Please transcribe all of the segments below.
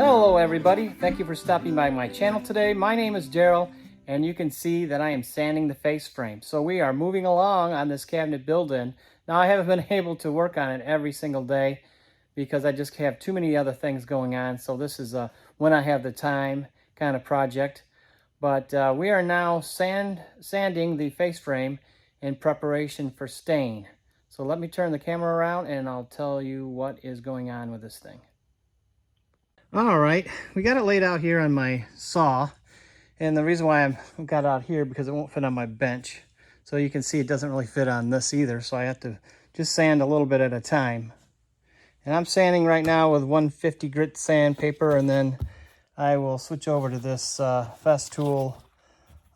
Hello everybody, thank you for stopping by my channel today. My name is Daryl and you can see that I am sanding the face frame. So we are moving along on this cabinet build-in. Now I haven't been able to work on it every single day because I just have too many other things going on. So this is a when I have the time kind of project. But we are now sanding the face frame in preparation for stain. So let me turn the camera around and I'll tell you what is going on with this thing. All right, we got it laid out here on my saw, and the reason why I've got it out here because it won't fit on my bench. So you can see it doesn't really fit on this either, so I have to just sand a little bit at a time. And I'm sanding right now with 150 grit sandpaper, and then I will switch over to this Festool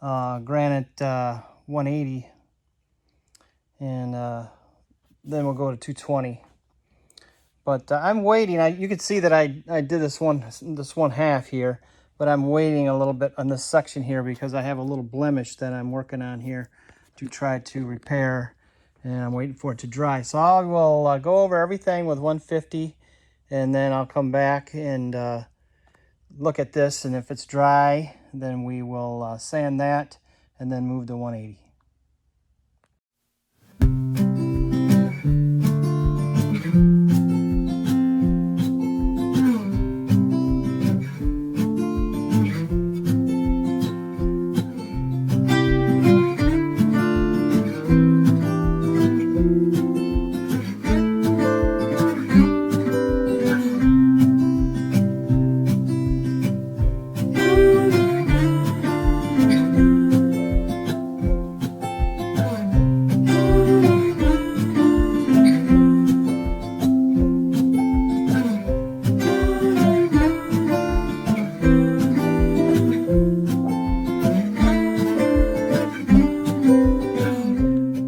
Granite 180, and then we'll go to 220. But I'm waiting. You can see that I did this one half here, but I'm waiting a little bit on this section here because I have a little blemish that I'm working on here to try to repair, and I'm waiting for it to dry. So I will go over everything with 150, and then I'll come back and look at this, and if it's dry, then we will sand that and then move to 180.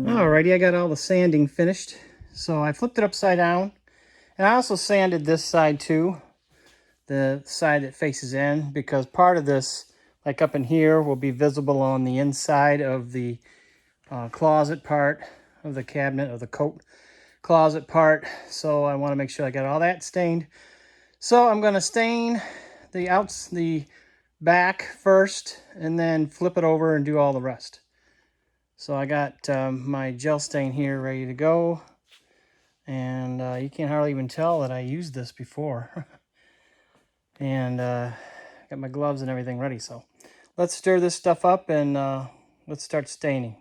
Alrighty, I got all the sanding finished. So I flipped it upside down, and I also sanded this side too, the side that faces in, because part of this, like up in here, will be visible on the inside of the closet part of the cabinet, or the coat closet part. So I want to make sure I got all that stained. So I'm going to stain the back first, and then flip it over and do all the rest. So I got my gel stain here ready to go, and you can't hardly even tell that I used this before. And got my gloves and everything ready. So let's stir this stuff up and let's start staining.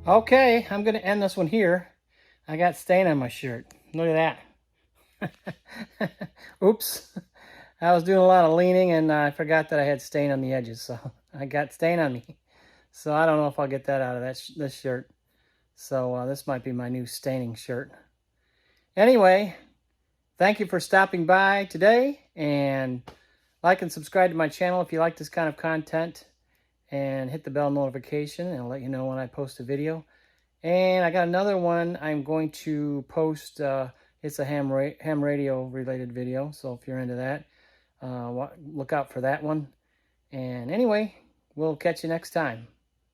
Okay, I'm going to end this one here. I got stain on my shirt. Look at that. Oops. I was doing a lot of leaning and I forgot that I had stain on the edges. So I got stain on me. So I don't know if I'll get that out of this shirt. So this might be my new staining shirt. Anyway, thank you for stopping by today, and like and subscribe to my channel if you like this kind of content, and hit the bell notification and I'll let you know when I post a video. And I got another one I'm going to post. It's a ham radio related video, so if you're into that, look out for that one. And anyway, we'll catch you next time.